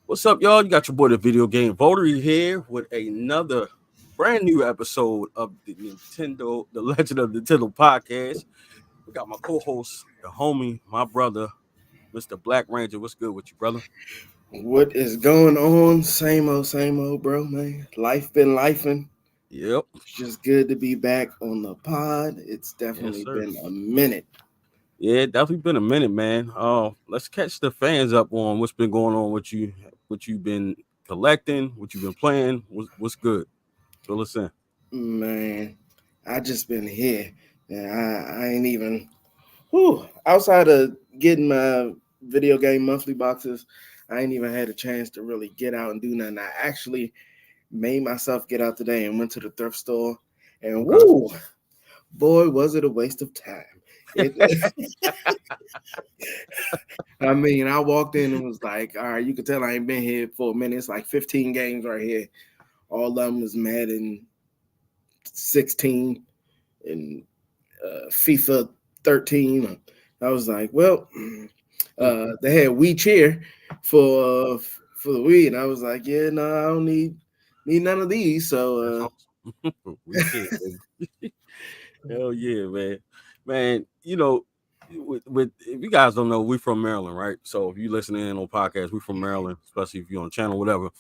What's up, y'all? You got your boy, the video game voter, here with another brand new episode of the Legend of Nintendo podcast. We got my co-host, the homie, my brother, Mr. Black Ranger. What's good with you, brother? What is going on? Same old, bro, man. Life been lifing. Yep. It's just good to be back on the pod. It's Yes, definitely sir. been a minute. Yeah, it definitely been a minute, man. Let's catch the fans up on what's been going on with you, what you've been collecting, what you've been playing. What's good? Fill us in. Man, I just been here. And I ain't even outside of getting my video game monthly boxes, I ain't even had a chance to really get out and do nothing. I actually made myself get out today and went to the thrift store. And Okay. boy, was it a waste of time. It, I mean, I walked in and was like, all right, you can tell I ain't been here for a minute. It's like 15 games right here. All of them was Madden 16 and FIFA 13. I was like, well, they had We Cheer for the Wii, and I was like, yeah, no, I don't need none of these. That's So awesome. We can. Hell yeah, man. Man, with if you guys don't know, we from Maryland, right? So if you listening in on podcasts, we from Maryland, especially if you're on channel, whatever.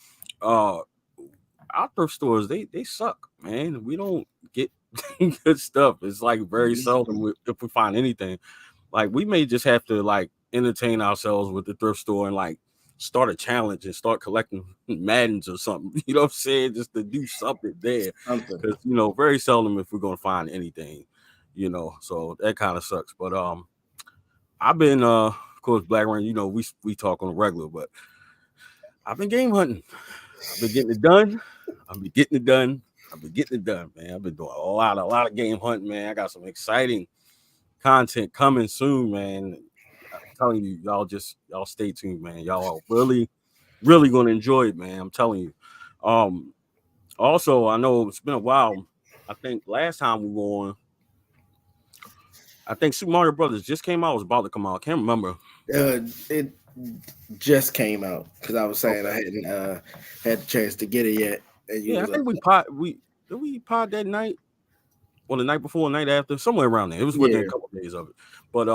Uh our thrift stores, they suck, man. We don't get good stuff. It's like very seldom if we find anything. Like we may just have to like entertain ourselves with the thrift store and like start a challenge and start collecting Maddens or something. You know what I'm saying? Just to do something there. something. Because very seldom if we're gonna find anything, so that kind of sucks. But I've been of course Black Rain, we talk on the regular, but I've been game hunting. I've been getting it done. I've been getting it done. I've been getting it done, man. I've been doing a lot of game hunting, man. I got some exciting content coming soon, man. I'm telling you, y'all stay tuned, man. Y'all are really, really gonna enjoy it, man. I'm telling you. Um, Also, I know it's been a while. I think last time we were on, I think Super Mario Brothers just came out. It was about to come out. I can't remember. It just came out because I was saying Okay. I hadn't had the chance to get it yet, and you Yeah, I was think we did we pod that night or the night before, the night after, somewhere around there. It was within a yeah. couple of days of it. But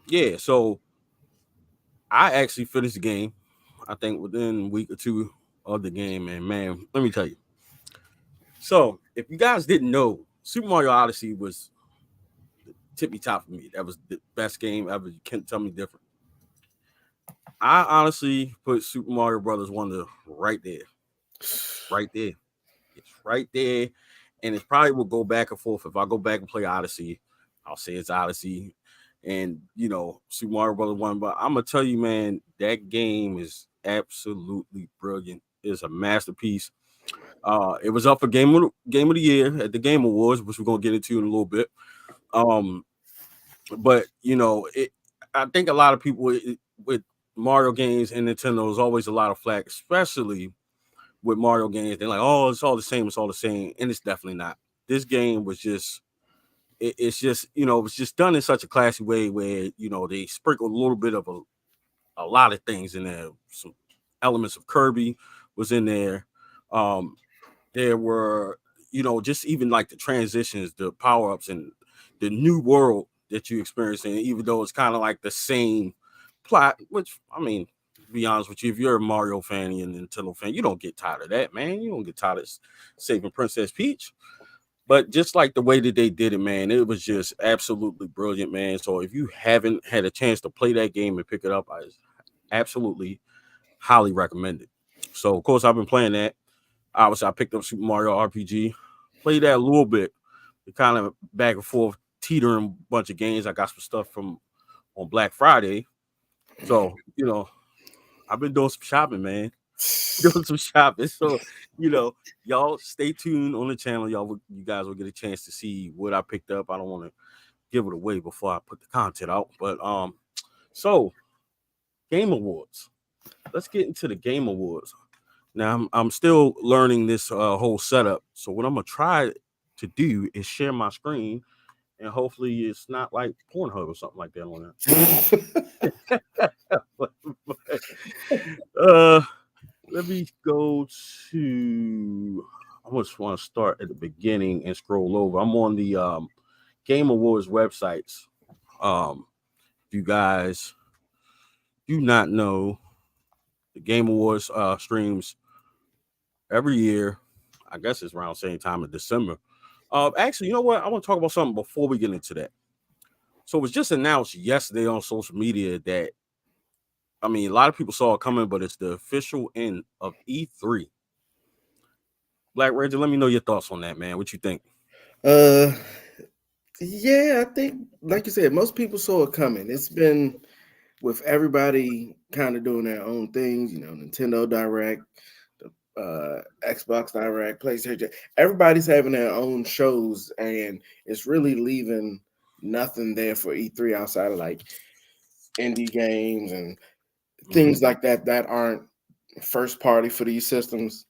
yeah. So I actually finished the game. I think within a week or two of the game, and man, let me tell you. So if you guys didn't know, Super Mario Odyssey was tippy top for me. That was the best game ever. You can't tell me different. I honestly put Super Mario Brothers Wonder right there, right there. It's right there, and it probably will go back and forth. If I go back and play Odyssey, I'll say it's Odyssey, and Super Mario Brothers One. But I'm gonna tell you, man, that game is absolutely brilliant. It's a masterpiece. It was up for game of the year at the Game Awards, which we're gonna get into in a little bit. Um, but I think a lot of people with Mario games and Nintendo is always a lot of flack, especially with Mario games. They're like, oh, it's all the same, it's all the same, and it's definitely not. This game was just it's just it's just done in such a classy way where they sprinkled a little bit of a lot of things in there. Some elements of Kirby was in there. um there were just even like the transitions, the power-ups, and the new world that you experience, and even though it's kind of like the same plot, which I mean, to be honest with you, if you're a Mario fan and a Nintendo fan, you don't get tired of that, man. You don't get tired of saving Princess Peach. But just like the way that they did it, man, it was just absolutely brilliant, man. So if you haven't had a chance to play that game and pick it up, I absolutely highly recommend it. So of course I've been playing that. Obviously, I picked up Super Mario RPG, played that a little bit, kind of back and forth, teetering bunch of games. I got some stuff from on Black Friday, so I've been doing some shopping, man. Doing some shopping. So y'all stay tuned on the channel. You guys will get a chance to see what I picked up. I don't want to give it away before I put the content out, but so Game Awards. Let's get into the Game Awards. Now I'm still learning this whole setup. So what I'm gonna try to do is share my screen, and hopefully it's not like Pornhub or something like that on there. uh, me go to. I just want to start at the beginning and scroll over. I'm on the Game Awards websites. If you guys do not know, the Game Awards streams every year. I guess it's around the same time in December. Actually, you know what? I want to talk about something before we get into that. So it was just announced yesterday on social media that I mean, a lot of people saw it coming, but it's the official end of E3. Black Reggie, let me know your thoughts on that, man. What you think? Uh, yeah, I think, like you said, most people saw it coming. It's been with everybody kind of doing their own things, Nintendo Direct, Xbox Direct, PlayStation. Everybody's having their own shows, and it's really leaving nothing there for E3 outside of like indie games and Mm-hmm. things like that aren't first party for these systems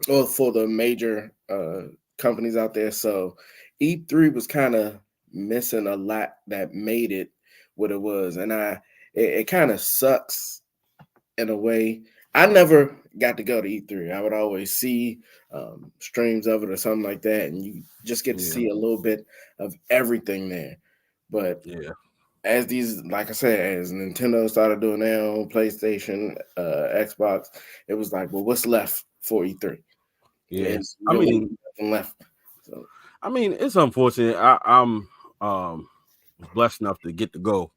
or for the major companies out there. So E3 was kind of missing a lot that made it what it was, and it kind of sucks in a way. I never got to go to E3. I would always see streams of it or something like that, and you just get to Yeah, see a little bit of everything there. But yeah, as these, like I said, as Nintendo started doing their own PlayStation, Xbox, it was like, well, what's left for E3? yeah. There's I really mean, nothing left. So it's unfortunate. I'm um was blessed enough to get to go.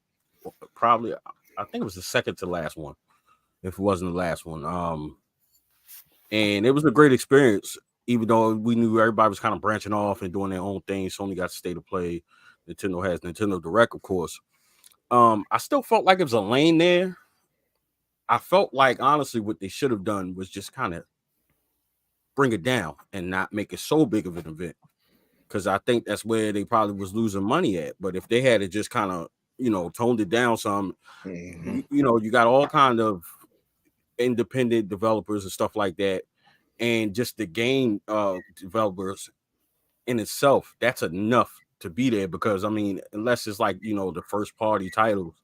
Probably, I think it was the second to last one, if it wasn't the last one. And it was a great experience. Even though we knew everybody was kind of branching off and doing their own thing, Sony got to stay to play. Nintendo has Nintendo Direct, of course. I still felt like it was a lane there. I felt like honestly, what they should have done was just kind of bring it down and not make it so big of an event. Because I think that's where they probably was losing money at. But if they had it just kind of, toned it down some, mhm. you got all kind of independent developers and stuff like that, and just the game developers in itself, that's enough to be there. Because I mean, unless it's like the first party titles,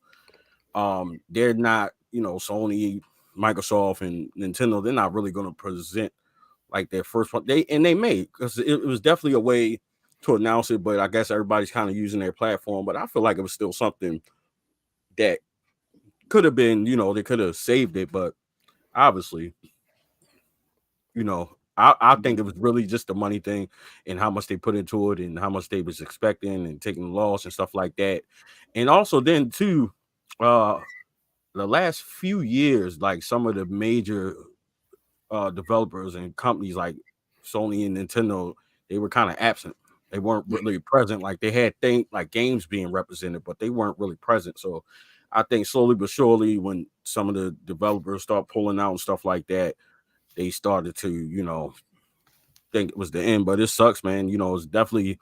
they're not Sony, Microsoft, and Nintendo. They're not really going to present like their first one. They may, because it was definitely a way to announce it, but I guess everybody's kind of using their platform. But I feel like it was still something that could have been, they could have saved it, but obviously, I think it was really just the money thing and how much they put into it and how much they was expecting and taking the loss and stuff like that. And also then too, uh the last few years, like some of the major developers and companies like Sony and Nintendo, they were kind of absent. They weren't really present. Like they had things like games being represented, but they weren't really present. So I think slowly but surely, when some of the developers start pulling out and stuff like that, they started to, think it was the end. But it sucks, man. It's definitely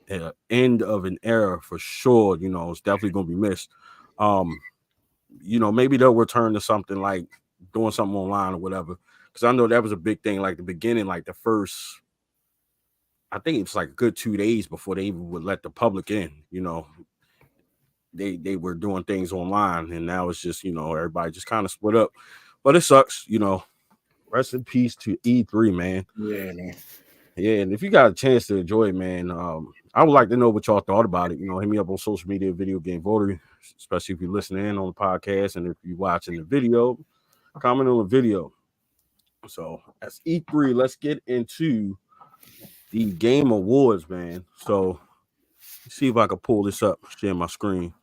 an end of an era for sure. It's definitely gonna be missed. Um, maybe they'll return to something like doing something online or whatever. Because I know that was a big thing, like the beginning, like the first, I think it was like a good 2 days before they even would let the public in. They were doing things online, and now it's just everybody just kind of split up. But it sucks. Rest in peace to E3, man. Yeah, man. Yeah, and if you got a chance to enjoy it, man, I would like to know what y'all thought about it. Hit me up on social media, Video Game Voter, especially if you're listening in on the podcast, and if you're watching the video, comment on the video. So that's E3. Let's get into the Game Awards, man. So let's see if I can pull this up, share my screen.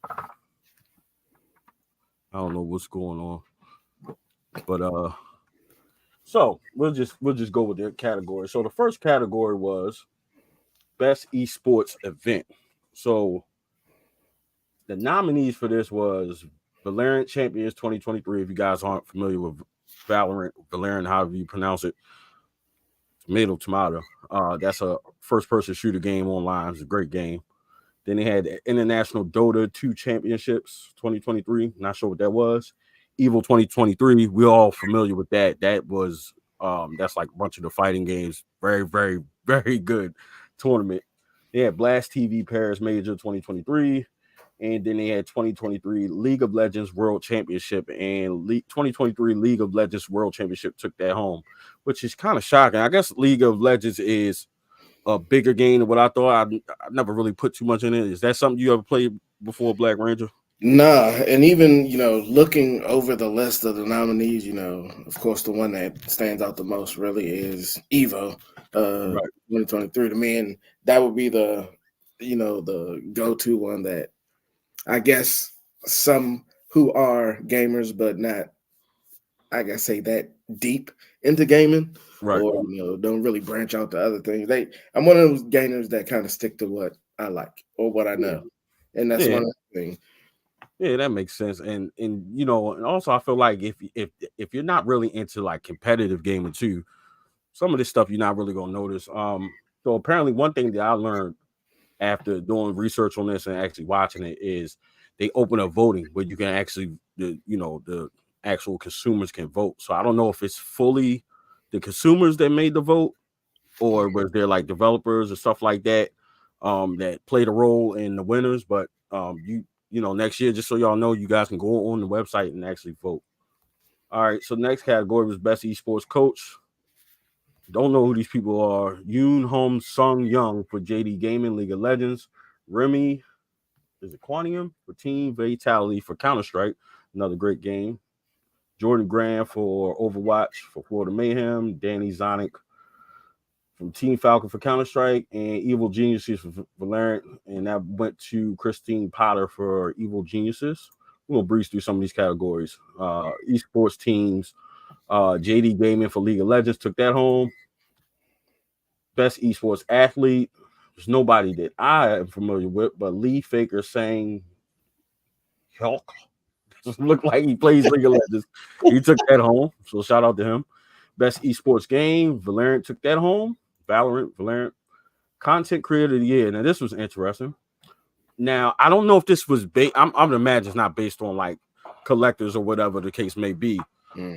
I don't know what's going on, but so we'll just go with the category. So the first category was best esports event. So the nominees for this was Valorant Champions 2023. If you guys aren't familiar with Valorant, however you pronounce it, tomato. That's a first-person shooter game online. It's a great game. Then they had the International Dota 2 Championships 2023. Not sure what that was. Evil 2023. We're all familiar with that. That was that's like a bunch of the fighting games. Very, very, very good tournament. They had Blast TV Paris Major 2023. And then they had 2023 League of Legends World Championship, and 2023 League of Legends World Championship took that home, which is kind of shocking. I guess League of Legends is a bigger game than what I thought. I never really put too much in it. Is that something you ever played before, Black Ranger? Nah, and even looking over the list of the nominees, of course, the one that stands out the most really is Evo, Right. 2023 to me, and that would be the go-to one that I guess some who are gamers but not, I guess, say that deep into gaming Right. or don't really branch out to other things. I'm one of those gamers that kind of stick to what I like or what I Yeah. know, and that's Yeah. one of the things. Yeah, that makes sense. And and also I feel like if you're not really into like competitive gaming too, some of this stuff you're not really gonna notice. So apparently one thing that I learned after doing research on this and actually watching it is they open up voting where you can actually the actual consumers can vote. So I don't know if it's fully the consumers that made the vote or was there like developers or stuff like that that played a role in the winners. But next year, just so y'all know, you guys can go on the website and actually vote. All right, so next category was best esports coach. Don't know who these people are. Yoon Hom Sung Young for JD Gaming League of Legends. Remy is it Quantium for Team Vitality for Counter Strike, another great game. Jordan Graham for Overwatch for Florida Mayhem. Danny Zonic from Team Falcon for Counter Strike, and Evil Geniuses for Valorant. And that went to Christine Potter for Evil Geniuses. We'll breeze through some of these categories. Esports teams, JD Gaming for League of Legends took that home. Best esports athlete. There's nobody that I am familiar with, but Lee Faker sang Hulk. Just looked like he plays League of Legends. He took that home. So shout out to him. Best esports game, Valorant took that home. Valorant. Content creator of the year. Now this was interesting. Now I don't know if this was based. I'm gonna imagine it's not based on like collectors or whatever the case may be,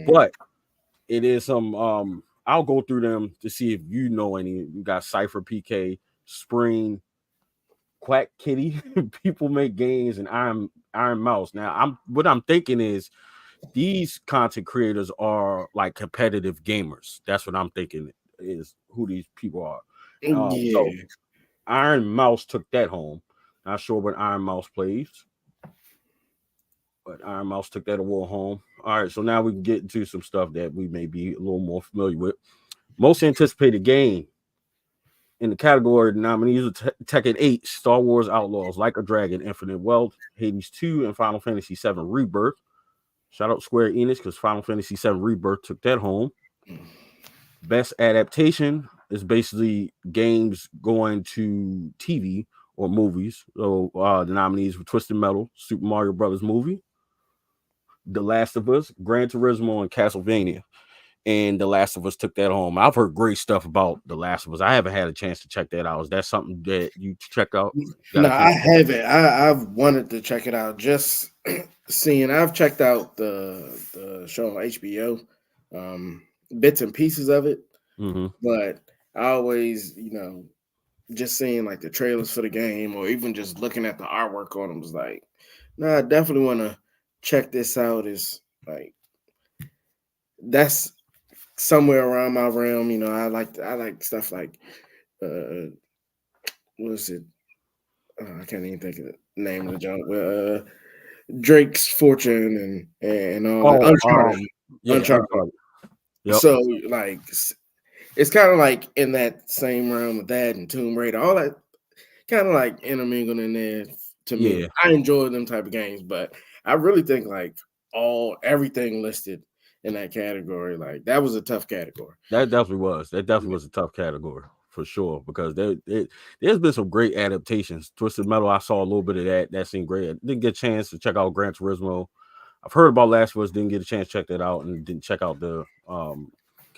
but it is some. I'll go through them to see if you know any. You got Cypher PK, Spring, Quack Kitty. People make games and Iron Mouse. Now I'm thinking is these content creators are like competitive gamers. That's what I'm thinking is who these people are. So Yeah. Iron Mouse took that home. Not sure what Iron Mouse plays, but Iron Mouse took that award home. All right, so now we can get into some stuff that we may be a little more familiar with. Most anticipated game in the category, the nominees are Tekken 8, Star Wars Outlaws, Like a Dragon, Infinite Wealth, Hades 2, and Final Fantasy 7 Rebirth. Shout out Square Enix because Final Fantasy 7 Rebirth took that home. Best adaptation is basically games going to TV or movies. So the nominees were Twisted Metal, Super Mario Brothers movie, The Last of Us, Gran Turismo, and Castlevania. And The Last of Us took that home. I've heard great stuff about The Last of Us. I haven't had a chance to check that out. Is that something that you check out? Got No, a chance? I haven't. I've wanted to check it out. Just seeing, I've checked out the show on HBO, bits and pieces of it, Mm-hmm. but I always, just seeing like the trailers for the game or even just looking at the artwork on them was like, no, I definitely want to check this out. Is like that's somewhere around my realm. I like stuff like what is it? I can't even think of the name of the genre. Drake's Fortune and all that. Oh, Uncharted. yeah, Uncharted. Uncharted. Yep. So like it's kind of like in that same realm of that and Tomb Raider, all that kind of like intermingled in there to me. Yeah, I enjoy them type of games, but I really think like everything listed in that category, like that was a tough category. that definitely was. That definitely was a tough category for sure because there's been some great adaptations. Twisted Metal, I saw a little bit of that. That seemed great. I didn't get a chance to check out Gran Turismo. I've heard about Last of Us, didn't get a chance to check that out, and didn't check out the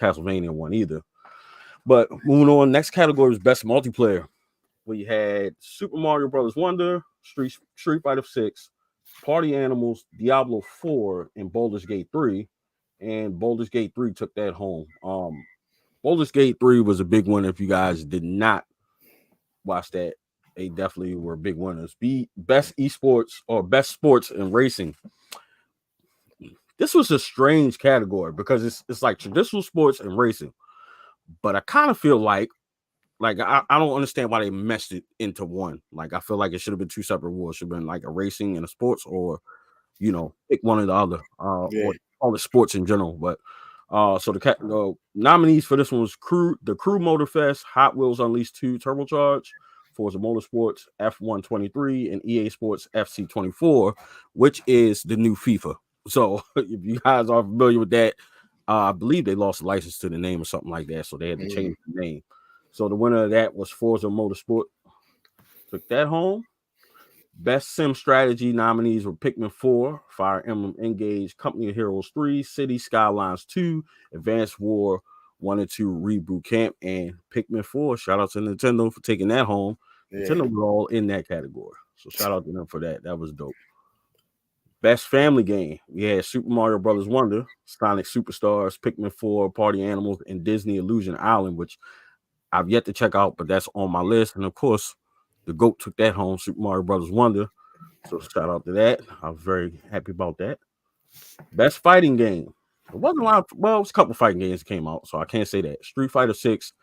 Castlevania one either. But moving on, next category was best multiplayer. We had Super Mario Brothers Wonder, Street Fighter 6, Party Animals, Diablo 4, and Baldur's Gate 3. And Baldur's Gate 3 took that home. Baldur's Gate 3 was a big one if you guys did not watch that. they definitely were big winners. Best esports or best sports in racing. This was a strange category because it's like traditional sports and racing, but I kind of feel like I don't understand why they meshed it into one. Like I feel like it should have been two separate awards. Should have been like a racing and a sports, or pick one or the other, Yeah, or all the sports in general. But so the nominees for this one was the Crew Motorfest, Hot Wheels Unleashed 2 Turbocharge, Forza Motorsports, F123, and EA Sports FC24, which is the new FIFA. So if you guys are familiar with that, I believe they lost the license to the name or something like that, so they had to change the name. So the winner of that was Forza Motorsport. Took that home. Best Sim Strategy nominees were Pikmin 4, Fire Emblem Engage, Company of Heroes 3, City Skylines 2, Advanced War 1 and 2 Reboot Camp, and Pikmin 4. Shout out to Nintendo for taking that home. yeah, Nintendo was all in that category. So shout out to them for that. That was dope. Best Family Game. We had Super Mario Brothers Wonder, Sonic Superstars, Pikmin 4, Party Animals, and Disney Illusion Island, which I've yet to check out, but that's on my list. And of course, the GOAT took that home, Super Mario Brothers Wonder. So shout out to that. I'm very happy about that. Best fighting game. It wasn't a lot. Well, it was a couple fighting games that came out, so I can't say that. Street Fighter 6,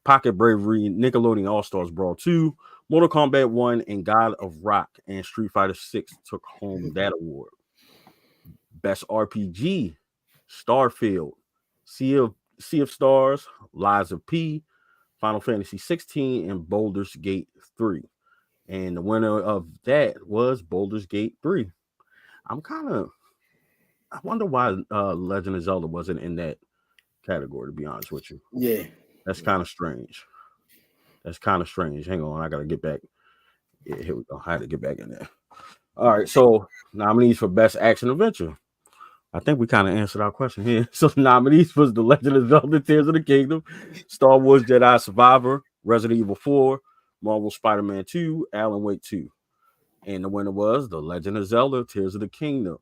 Pocket Bravery, Nickelodeon All Stars Brawl 2, Mortal Kombat 1, and God of Rock. And Street Fighter 6 took home that award. Best RPG, Starfield, Sea of Stars, Lies of P, Final Fantasy 16, and Baldur's Gate 3. And the winner of that was Baldur's Gate 3. I wonder why Legend of Zelda wasn't in that category, to be honest with you. yeah. That's kind of strange. That's kind of strange. Hang on, I gotta get back. Yeah, here we go. I had to get back in there. All right, so nominees for Best Action Adventure. I think we kind of answered our question here. So the nominees was The Legend of Zelda Tears of the Kingdom, Star Wars Jedi Survivor, Resident Evil 4, Marvel Spider-Man 2, Alan Wake 2. And the winner was The Legend of Zelda Tears of the Kingdom.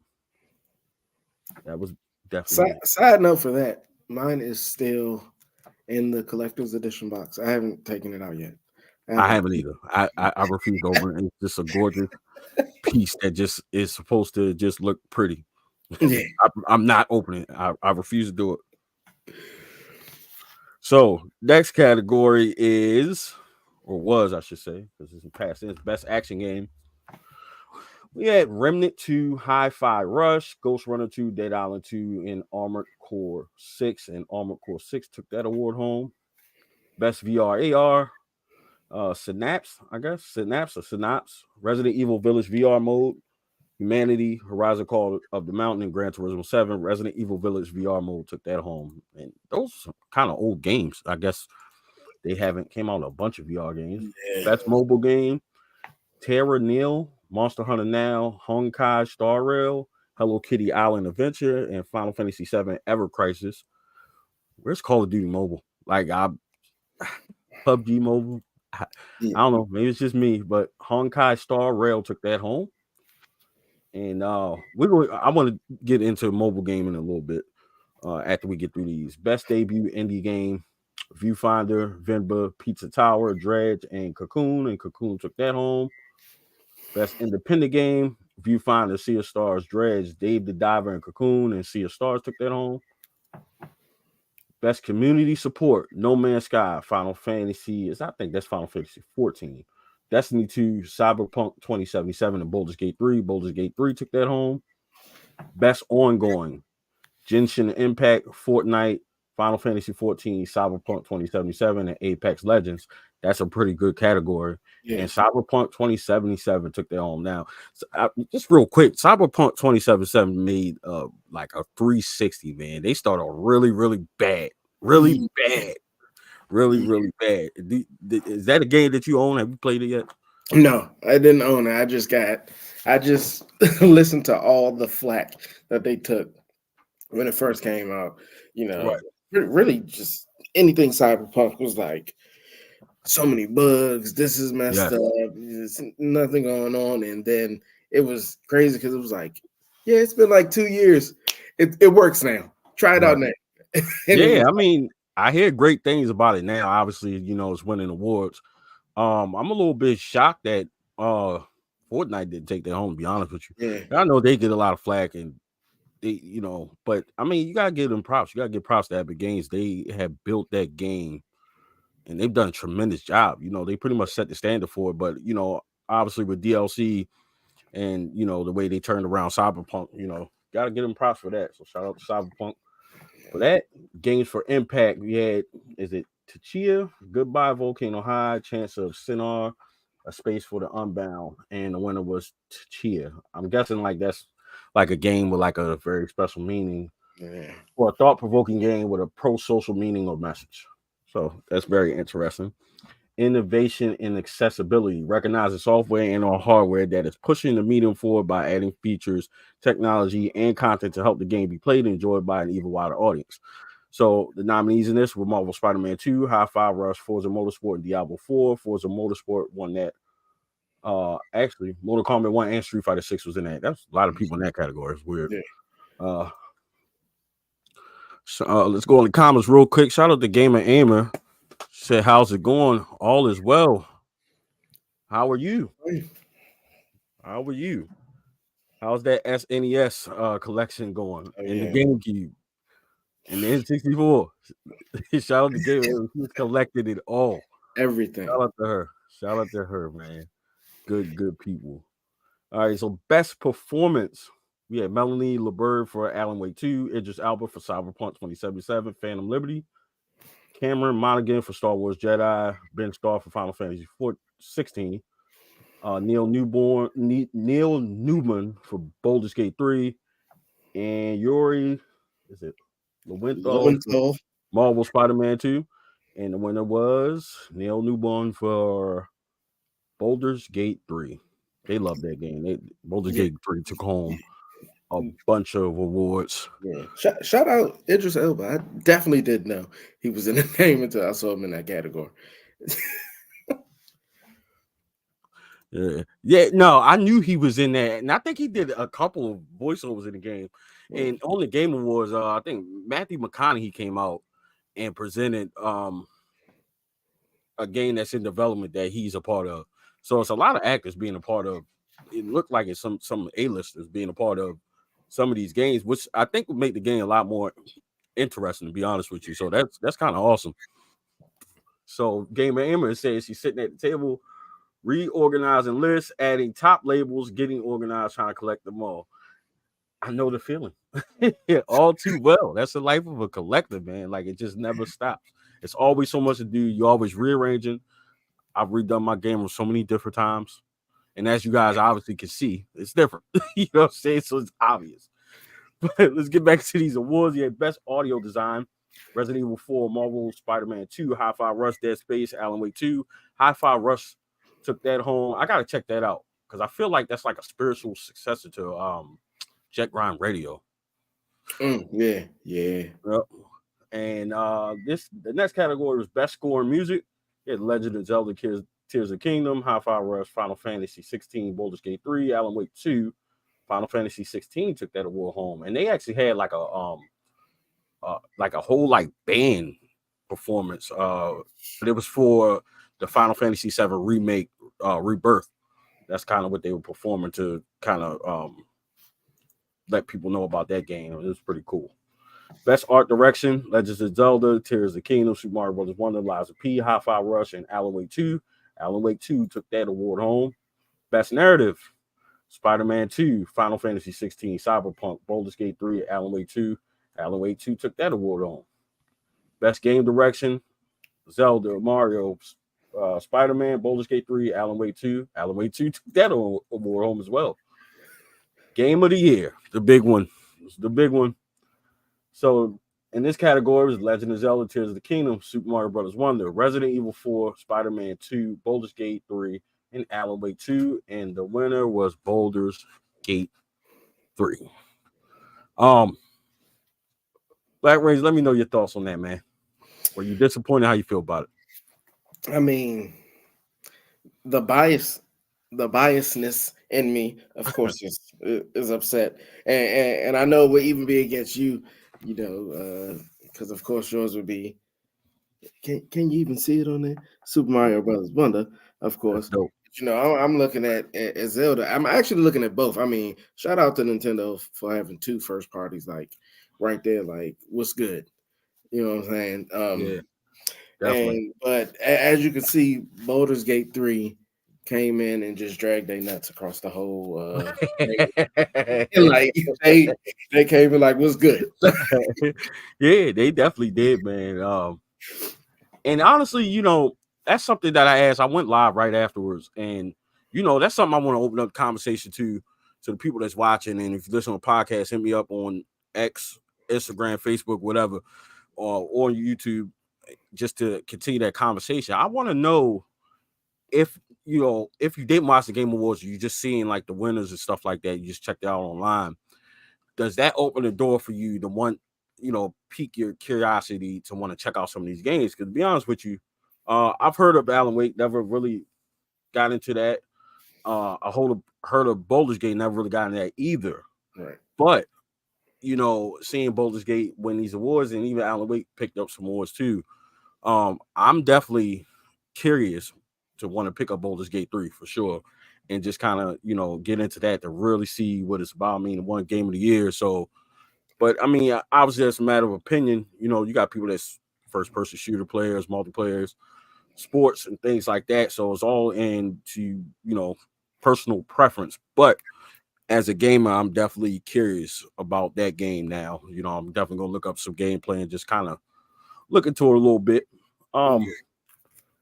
That was definitely Side note for that, mine is still in the collector's edition box. I haven't taken it out yet. I haven't either. I refuse to open it. It's just a gorgeous piece that just is supposed to just look pretty. Yeah. I'm not opening it. I refuse to do it. So next category is, or was I should say, because it's in past tense, Best Action Game. We had Remnant 2, Hi-Fi Rush, Ghost Runner 2, Dead Island 2, and Armored Core 6. And Armored Core 6 took that award home. Best VR AR, Synapse, I guess. Synapse, Resident Evil Village VR mode, Humanity, Horizon Call of the Mountain, and Gran Turismo 7. Resident Evil Village VR mode took that home. And those are kind of old games. I guess they haven't came out a bunch of VR games. Yeah. Best mobile game, Terra Nil, Monster Hunter Now, Honkai Star Rail, Hello Kitty Island Adventure, and Final Fantasy VII Ever Crisis. Where's Call of Duty Mobile? Like PUBG Mobile. I don't know. Maybe it's just me, but Honkai Star Rail took that home. And I want to get into mobile gaming a little bit after we get through these. Best debut indie game, Viewfinder, Venba, Pizza Tower, Dredge, and Cocoon took that home. Best independent game, Viewfinder, Sea of Stars, Dredge, Dave the Diver, and Cocoon, and Sea of Stars took that home. Best community support, No Man's Sky, Final Fantasy, I think that's Final Fantasy 14. Destiny 2, Cyberpunk 2077, and Baldur's Gate 3. Baldur's Gate 3 took that home. Best ongoing, Genshin Impact, Fortnite, Final Fantasy 14, Cyberpunk 2077, and Apex Legends. That's a pretty good category. Yeah. And Cyberpunk 2077 took that home. Now, just real quick, Cyberpunk 2077 made like a 360, man. They started really, really bad. Really bad. Really, really bad. Is that a game that you own? Have you played it yet? No, I didn't own it. I just listened to all the flack that they took when it first came out. Right. Really just anything Cyberpunk was like, so many bugs, this is messed up, there's nothing going on. And then it was crazy because it was like, yeah, it's been like 2 years. It works now. Try it out now. Yeah, I mean, I hear great things about it now. Obviously, it's winning awards, I'm a little bit shocked that uh Fortnite didn't take that home, to be honest with you. Yeah, I know they get a lot of flack and but I mean you gotta give them props. You gotta give props to Epic Games. They have built that game and they've done a tremendous job. They pretty much set the standard for it. But obviously with DLC and the way they turned around Cyberpunk, gotta give them props for that. So shout out to Cyberpunk for that. Games for Impact, we had is it Tachia, Goodbye Volcano High, Chance of Sinar, A Space for the Unbound, and the winner was Tachia. I'm guessing like that's like a game with like a very special meaning yeah, or a thought provoking game with a pro social meaning or message. So that's very interesting. Innovation and accessibility, recognizing software and or hardware that is pushing the medium forward by adding features, technology, and content to help the game be played and enjoyed by an even wider audience. So the nominees in this were Marvel Spider-Man 2, High Five Rush, Forza Motorsport, and Diablo 4. Forza Motorsport won that. Actually, Mortal Kombat 1 and Street Fighter 6 was in that. That's a lot of people in that category. It's weird. yeah. Uh, let's go on the comments real quick. Shout out to Gamer Aimer. Said, how's it going? All is well. How are you? How are you? How's that SNES collection going? Oh And the yeah, GameCube and the N64. Shout out to Gamer. She's collected it all. everything. Shout out to her. Shout out to her, man. Good people. All right, so best performance. We had Melanie LeBerg for Alan Wake 2, Idris Elba for Cyberpunk 2077, Phantom Liberty, Cameron Monaghan for Star Wars Jedi, Ben Starr for Final Fantasy 16, Neil Newman for Baldur's Gate 3, and Yuri, is it Lowenthal for Lowenthal. Marvel Spider-Man 2. And the winner was Neil Newman for Baldur's Gate 3. They love that game. Baldur's Yeah, Gate 3 took home a bunch of awards. yeah. Shout out Idris Elba. I definitely did know he was in the game until I saw him in that category. Yeah. Yeah, no, I knew he was in that. And I think he did a couple of voiceovers in the game. And on the Game Awards, I think Matthew McConaughey came out and presented a game that's in development that he's a part of. So it's a lot of actors being a part of. It looked like it's some A-listers being a part of some of these games, which I think would make the game a lot more interesting, to be honest with you. So that's kind of awesome. So Gamer Emma says she's sitting at the table, reorganizing lists, adding top labels, getting organized, trying to collect them all. I know the feeling all too well. That's the life of a collector, man. Like it just never stops. It's always so much to do. You're always rearranging. I've redone my game so many different times. And as you guys obviously can see, it's different. You know what I'm saying? So it's obvious. But let's get back to these awards. You had Best Audio Design, Resident Evil 4, Marvel Spider-Man 2, Hi-Fi Rush, Dead Space, Alan Wake 2. Hi-Fi Rush took that home. I gotta check that out because I feel like that's like a spiritual successor to Jet Grind Radio. Yeah, yeah. Yep. And the next category was Best Score in Music. You had Legend of Zelda Tears of Kingdom, Hi-Fi Rush, Final Fantasy 16, Baldur's Gate 3, Alan Wake 2, Final Fantasy 16 took that award home. And they actually had like a whole like band performance. But it was for the Final Fantasy 7 remake Rebirth. That's kind of what they were performing to kind of let people know about that game. It was pretty cool. Best art direction: Legends of Zelda, Tears of the Kingdom, Super Mario Bros. Wonder, Lies of P, Hi-Fi Rush, and Alan Wake 2. Alan Wake 2 took that award home. Best narrative: Spider-Man 2, Final Fantasy 16, Cyberpunk, Baldur's Gate 3, Alan Wake 2. Alan Wake 2 took that award home. Best game direction: Zelda, Mario, Spider-Man, Baldur's Gate 3, Alan Wake 2. Alan Wake 2 took that award home as well. Game of the year, the big one. It's the big one. So in this category was Legend of Zelda, Tears of the Kingdom, Super Mario Bros. Wonder, Resident Evil 4, Spider-Man 2, Baldur's Gate 3, and Alan Wake 2. And the winner was Baldur's Gate 3. Um, Black Rays, let me know your thoughts on that, man. Were you disappointed? How you feel about it? I mean, the biasness in me, of course, is upset, and I know it would even be against you, because of course yours would be Can you even see it on there? Super Mario Brothers Wonder, of That's course. dope. You know, I'm looking at Zelda. I'm actually looking at both. I mean, shout out to Nintendo for having two first parties like right there. Like, what's good? You know what I'm saying? Yeah, definitely. And but as you can see, Baldur's Gate 3 came in and just dragged their nuts across the whole thing. And like they came in like, what's good? Yeah, they definitely did, man. And honestly, that's something that I asked. I went live right afterwards, and that's something I want to open up the conversation to the people that's watching. And if you listen to the podcast, hit me up on X, Instagram, Facebook, whatever, or on YouTube, just to continue that conversation. I want to know if if you didn't watch the Game Awards, you just seeing like the winners and stuff like that. You just checked it out online. Does that open the door for you to want, pique your curiosity to want to check out some of these games? Because to be honest with you, I've heard of Alan Wake, never really got into that. Heard of Baldur's Gate, never really got into that either. Right. But seeing Baldur's Gate win these awards, and even Alan Wake picked up some awards too. I'm definitely curious to want to pick up Baldur's Gate 3 for sure, and just kind of get into that to really see what it's about. I mean, one game of the year, so. But I mean, obviously, it's a matter of opinion. You got people that's first person shooter players, multiplayers, sports, and things like that. So it's all into personal preference. But as a gamer, I'm definitely curious about that game now. I'm definitely gonna look up some gameplay and just kind of look into it a little bit. Yeah.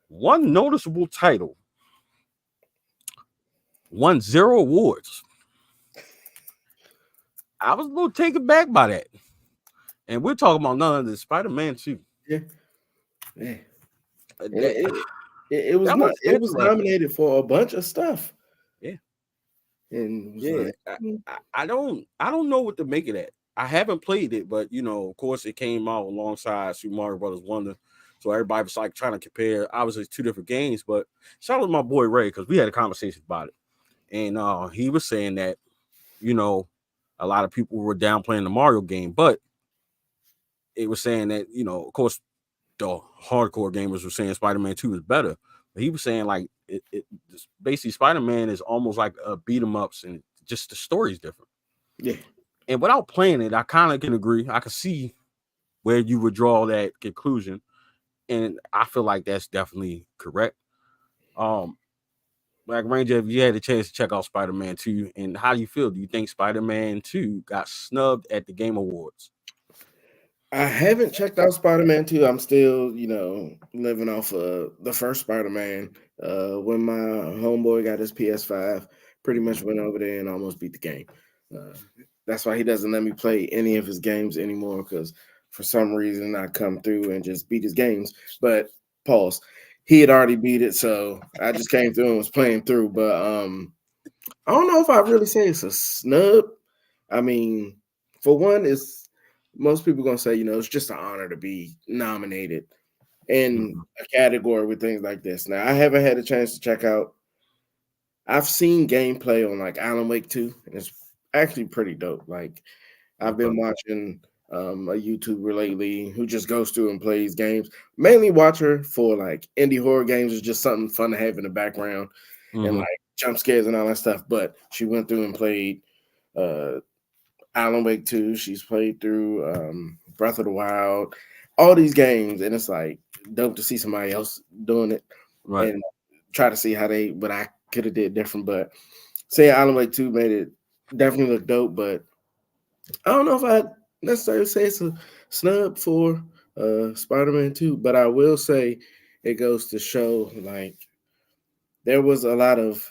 One noticeable title won 0 awards. I was a little taken back by that. And we're talking about none of this Spider-Man 2. Yeah. Yeah. That, It was that not. was It was interesting. nominated for a bunch of stuff, Yeah. and it was Yeah. like, I don't know what to make of that. I haven't played it, but of course it came out alongside Super Mario Brothers Wonder. So everybody was like trying to compare. Obviously, it's two different games, but shout out to my boy Ray, because we had a conversation about it. And he was saying that, you know, a lot of people were downplaying the Mario game, but it was saying that, of course, the hardcore gamers were saying Spider-Man 2 is better. But he was saying like basically Spider-Man is almost like a beat 'em ups, and just the story's different. yeah, And without playing it, I kind of can agree. I can see where you would draw that conclusion, and I feel like that's definitely correct. Um, like Ranger, if you had a chance to check out Spider-Man 2, and how do you feel? Do you think Spider-Man 2 got snubbed at the Game Awards? I haven't checked out Spider-Man 2. I'm still, living off of the first Spider-Man. When my homeboy got his PS5, pretty much went over there and almost beat the game. Uh, that's why he doesn't let me play any of his games anymore, because for some reason I come through and just beat his games. But pause. He had already beat it, so I just came through and was playing through. But I don't know if I really say it's a snub. I mean, for one, it's most people gonna say, it's just an honor to be nominated in Mhm. a category with things like this. Now, I haven't had a chance to check out. I've seen gameplay on like Alan Wake 2, and it's actually pretty dope. Like I've been Okay. watching a YouTuber lately who just goes through and plays games. Mainly watch her for like indie horror games. It's just something fun to have in the background and Hmm. like jump scares and all that stuff. But she went through and played uh Alan Wake 2. She's played through Breath of the Wild, all these games, and it's like dope to see somebody else doing it Right. and try to see what I could have did different. But saying Alan Wake 2 made it definitely look dope, but I don't know if I necessarily say it's a snub for Spider-Man 2, but I will say it goes to show like there was a lot of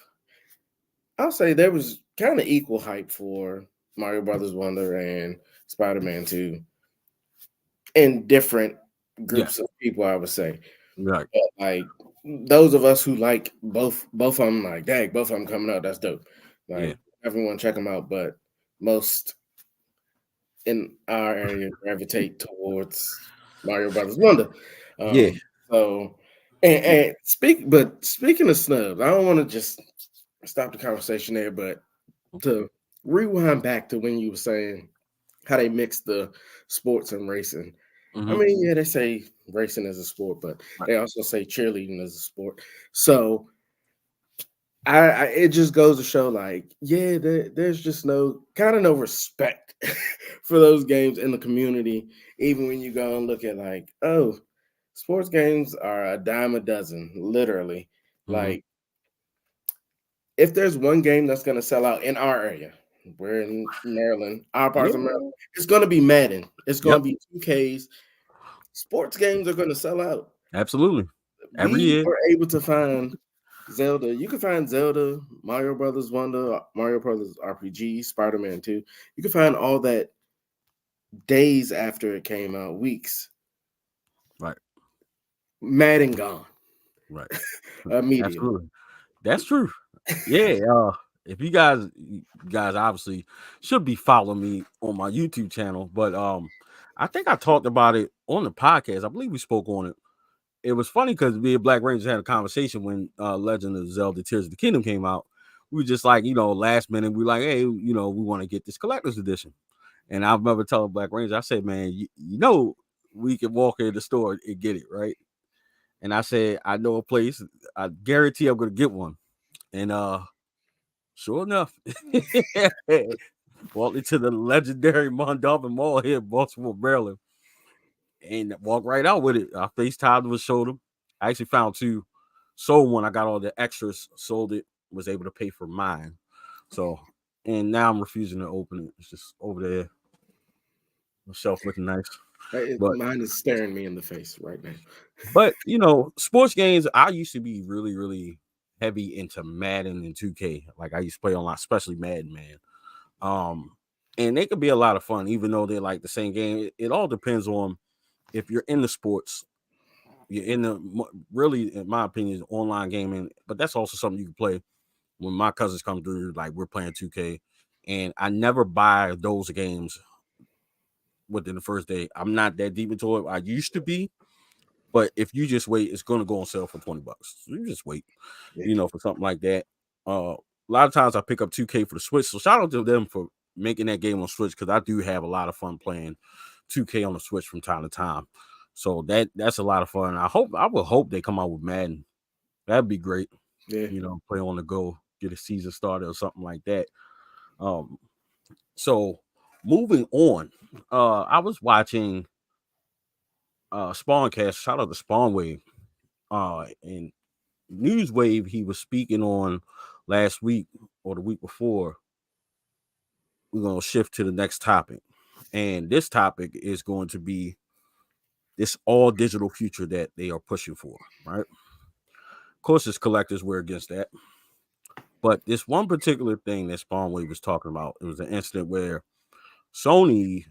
I'll say there was kind of equal hype for Mario Brothers Wonder and Spider-Man 2 in different Yeah. groups of people, I would say. Right. But like those of us who like both of them, like, dang, both of them coming out, that's dope. Yeah. Like everyone check them out, but most in our area gravitate towards Mario Brothers Wonder. Yeah. So Yeah. and speaking of snubs, I don't want to just stop the conversation there, but to rewind back to when you were saying how they mix the sports and racing. I mean, yeah, they say racing is a sport, but Right. they also say cheerleading is a sport. So I it just goes to show, like, yeah, there's just no respect for those games in the community. Even when you go and look at, like, oh, sports games are a dime a dozen, literally. Mm-hmm. Like, if there's one game that's going to sell out in our area, we're in Maryland, our parts of Maryland, Yeah. it's going to be Madden. It's going Yep. to be 2Ks. Sports games are going to sell out. Absolutely. Every We year. were able to find Zelda. You can find Zelda, Mario Brothers Wonder, Mario Brothers RPG, Spider Man 2. You can find all that days after it came out, weeks. Right. Madden gone Right. immediately. Absolutely. That's true. Yeah. If you guys obviously should be following me on my YouTube channel, but I think I talked about it on the podcast. I believe we spoke on it. It was funny because me and Black Rangers had a conversation when Legend of Zelda Tears of the Kingdom came out. We were just like, last minute, we were like, hey, we want to get this collector's edition. And I remember telling Black Ranger, I said, man, we can walk in the store and get it, right? And I said, I know a place, I guarantee I'm gonna get one. And sure enough, walked into the legendary Mondawmin Mall here in Baltimore, Maryland, and walked right out with it. I FaceTimed and showed him. I actually found two, sold one. I got all the extras, sold it, was able to pay for mine. So, and now I'm refusing to open it. It's just over there, the shelf looking nice. But Mine is staring me in the face right now. sports games, I used to be really, really heavy into Madden and 2K. Like I used to play online, especially Madden, man. Um, and they could be a lot of fun, even though they're like the same game. It all depends on if you're in the sports, you're in the really, in my opinion, online gaming. But that's also something you can play when my cousins come through. Like we're playing 2K, and I never buy those games within the first day. I'm not that deep into it. I used to be, but if you just wait, it's gonna go on sale for $20. So you just wait, Yeah. for something like that. A lot of times I pick up 2K for the Switch. So shout out to them for making that game on Switch because I do have a lot of fun playing 2K on the Switch from time to time. So that's a lot of fun. I would hope they come out with Madden. That'd be great. Yeah. Play on the go, get a season started or something like that. Um, so moving on, I was watching Spawncast. Shout out to Spawn Wave. And Newswave he was speaking on last week or the week before. We're gonna shift to the next topic, and this topic is going to be this all digital future that they are pushing for. Right? Of course, as collectors, we're against that. But this one particular thing that Spawnwave was talking about, it was an incident where Sony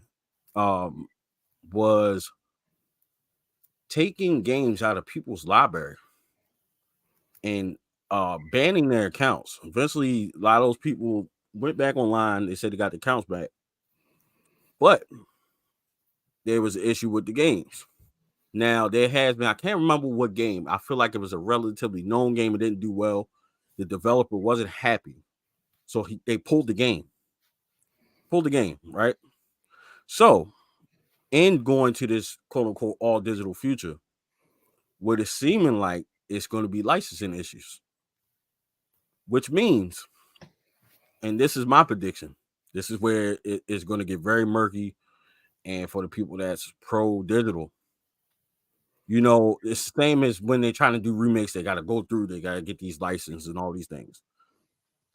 um, was taking games out of people's library and banning their accounts. Eventually, a lot of those people went back online. They said they got the accounts back, but there was an issue with the games. Now there has been, I can't remember what game. I feel like it was a relatively known game. It didn't do well. The developer wasn't happy, so they pulled the game. Pulled the game, right? So, in going to this quote unquote all digital future, what it's seeming like it's going to be licensing issues, which means, and this is my prediction, this is where it is going to get very murky. And for the people that's pro digital, it's the same as when they're trying to do remakes, they got to go through, they got to get these licenses and all these things.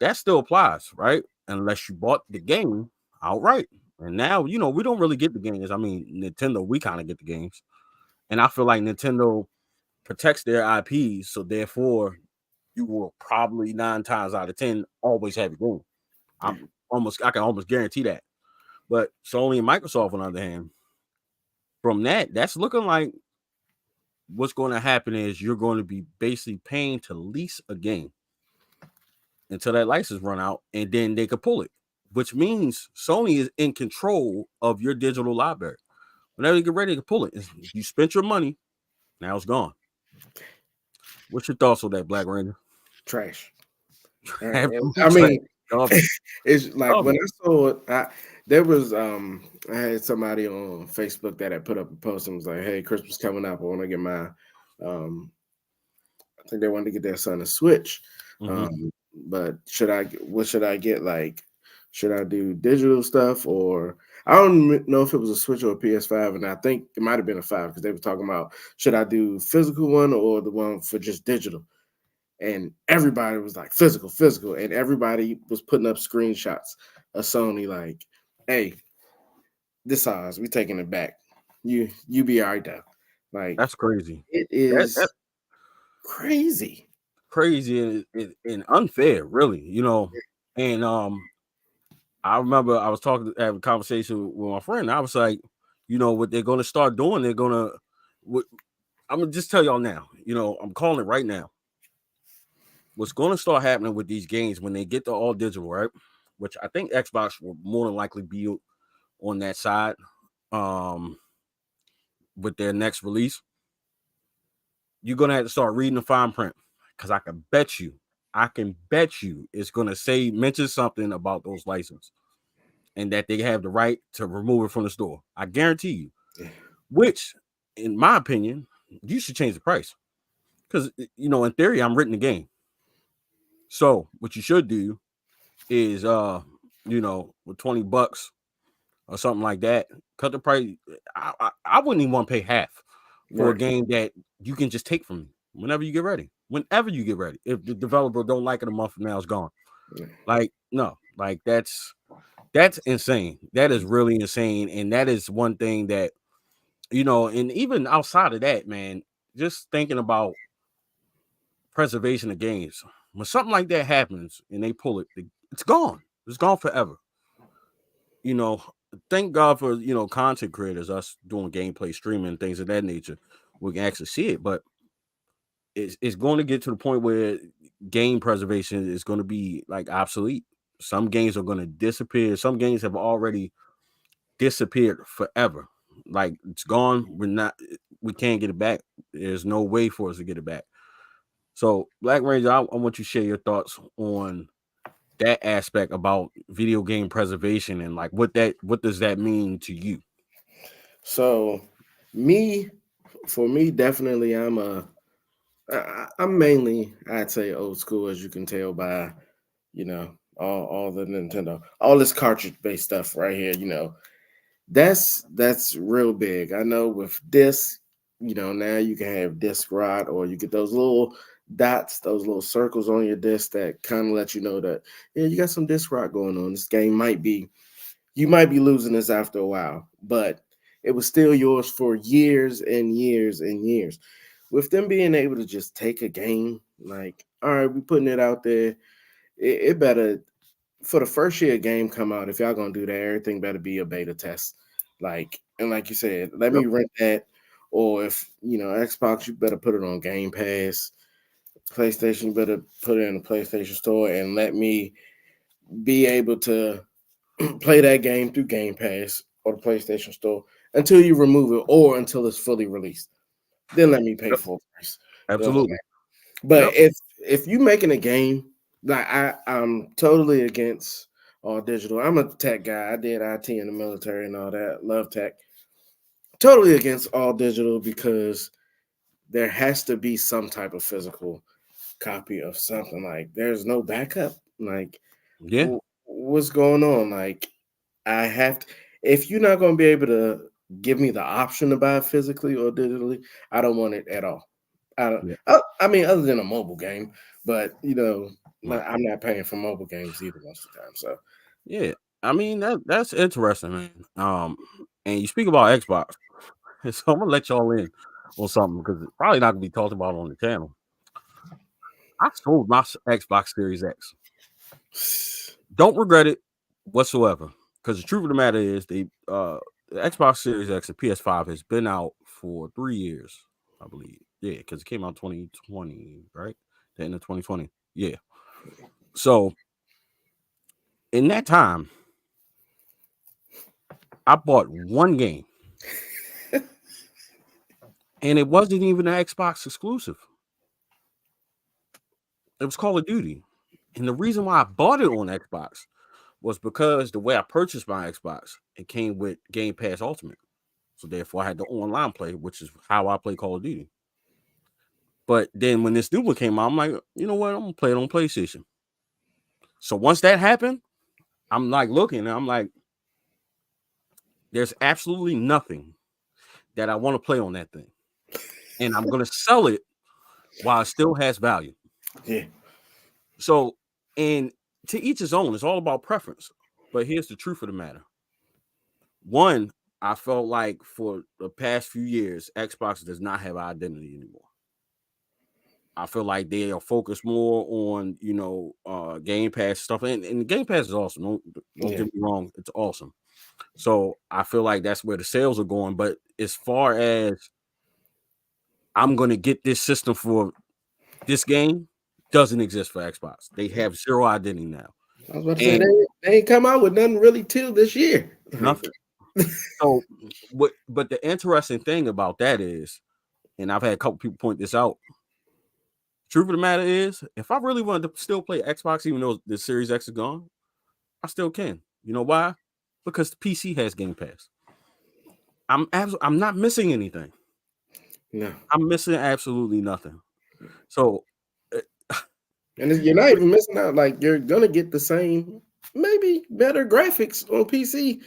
That still applies, right? Unless you bought the game outright. And now, we don't really get the games. I mean, Nintendo, we kind of get the games. And I feel like Nintendo protects their IPs, so therefore you will probably 9 times out of 10 always have your game. I can almost guarantee that. But Sony and Microsoft, on the other hand, from that's looking like what's going to happen is you're going to be basically paying to lease a game until that license run out, and then they could pull it, which means Sony is in control of your digital library. Whenever you get ready to pull it, you spent your money, now it's gone. What's your thoughts on that, Black Ranger? Trash. Absolute I mean, trash. Garbage. It's like when Garbage. I saw it, there was I had somebody on Facebook that had put up a post and was like, "Hey, Christmas coming up. I want to get my um I think they wanted to get their son a Switch. Mm-hmm. But what should I get? Like, should I do digital stuff or I don't know if it was a Switch or a PS5, and I think it might have been a five because they were talking about should I do physical one or the one for just digital. And everybody was like physical, physical, and everybody was putting up screenshots of Sony like, "Hey, this ours. We taking it back. You be all right though." Like That's crazy. it That's is crazy. crazy and unfair, really. And I remember I was having a conversation with my friend. I was like, what they're gonna start doing, they're gonna. What, I'm gonna just tell y'all now. I'm calling it right now. What's gonna start happening with these games when they get to all digital, right? Which I think Xbox will more than likely be on that side, um, with their next release. You're gonna have to start reading the fine print because I can bet you, it's gonna say mention something about those licenses and that they have the right to remove it from the store. I guarantee you. Which, in my opinion, you should change the price because in theory, I'm renting the game. So what you should do is, with $20 or something like that, cut the price. I wouldn't even want to pay half for a Right. game that you can just take from me whenever you get ready. Whenever you get ready. If the developer don't like it a month from now, it's gone. Like, no, like that's insane. That is really insane. And that is one thing that, and even outside of that, man, just thinking about preservation of games. When something like that happens and they pull it, it's gone. It's gone forever. You know, thank God for, content creators, us doing gameplay streaming, things of that nature. We can actually see it, but it's going to get to the point where game preservation is going to be like obsolete. Some games are going to disappear. Some games have already disappeared forever. Like it's gone. We can't get it back. There's no way for us to get it back. So, Black Ranger, I want you to share your thoughts on that aspect about video game preservation and like what does that mean to you? So me, for me, definitely, I'm mainly, I'd say, old school, as you can tell by, all the Nintendo, all this cartridge based stuff right here. That's real big. I know with disc, now you can have disc rot, or you get those little dots, those little circles on your disc that kind of let you know that yeah, you got some disc rot going on. This game might be you might be losing this after a while, but it was still yours for years and years and years. With them being able to just take a game, like, all right, we putting it out there, it better for the first year game come out. If y'all gonna do that, everything better be a beta test. Like you said, let Yep. me rent that. Or if Xbox, you better put it on Game Pass. PlayStation, you better put it in the PlayStation Store and let me be able to play that game through Game Pass or the PlayStation Store until you remove it or until it's fully released. Then let me pay Yep. full price. You know what I'm Absolutely. saying? But Yep. if you making a game, like I'm totally against all digital. I'm a tech guy. I did IT in the military and all that. Love tech. Totally against all digital because there has to be some type of physical copy of something. Like there's no backup. Like Yeah. what's going on? Like I have to, if you're not going to be able to give me the option to buy it physically or digitally, I don't want it at all. I don't. Yeah. I mean, other than a mobile game, but Right. I'm not paying for mobile games either most of the time. So Yeah. I mean that's interesting, man. And you speak about Xbox, so I'm gonna let y'all in on something because it's probably not gonna be talked about on the channel. I sold my Xbox Series X. Don't regret it whatsoever. Because the truth of the matter is, the Xbox Series X and PS5 has been out for 3 years, I believe. Yeah, because it came out 2020, right? The end of 2020. Yeah. So in that time, I bought one game, and it wasn't even an Xbox exclusive. It was Call of Duty. And the reason why I bought it on Xbox was because the way I purchased my Xbox, it came with Game Pass Ultimate. So therefore, I had the online play, which is how I play Call of Duty. But then when this new one came out, I'm like, you know what? I'm gonna play it on PlayStation. So once that happened, I'm like looking, and I'm like, there's absolutely nothing that I want to play on that thing, and I'm gonna sell it while it still has value. Yeah. So, and to each his own. It's all about preference. But here's the truth of the matter. One, I felt like for the past few years, Xbox does not have identity anymore. I feel like they are focused more on, Game Pass stuff. And Game Pass is awesome. Don't Yeah. get me wrong, it's awesome. So I feel like that's where the sales are going. But as far as I'm gonna get this system for this game, doesn't exist for Xbox. They have zero identity now. I was about to say And they ain't come out with nothing really till this year. nothing. So but the interesting thing about that is, and I've had a couple people point this out. Truth of the matter is, if I really wanted to still play Xbox, even though the Series X is gone, I still can. You know why? Because the PC has Game Pass. I'm not missing anything. No. I'm missing absolutely nothing. So And you're not even missing out. Like you're gonna get the same, maybe better graphics on PC,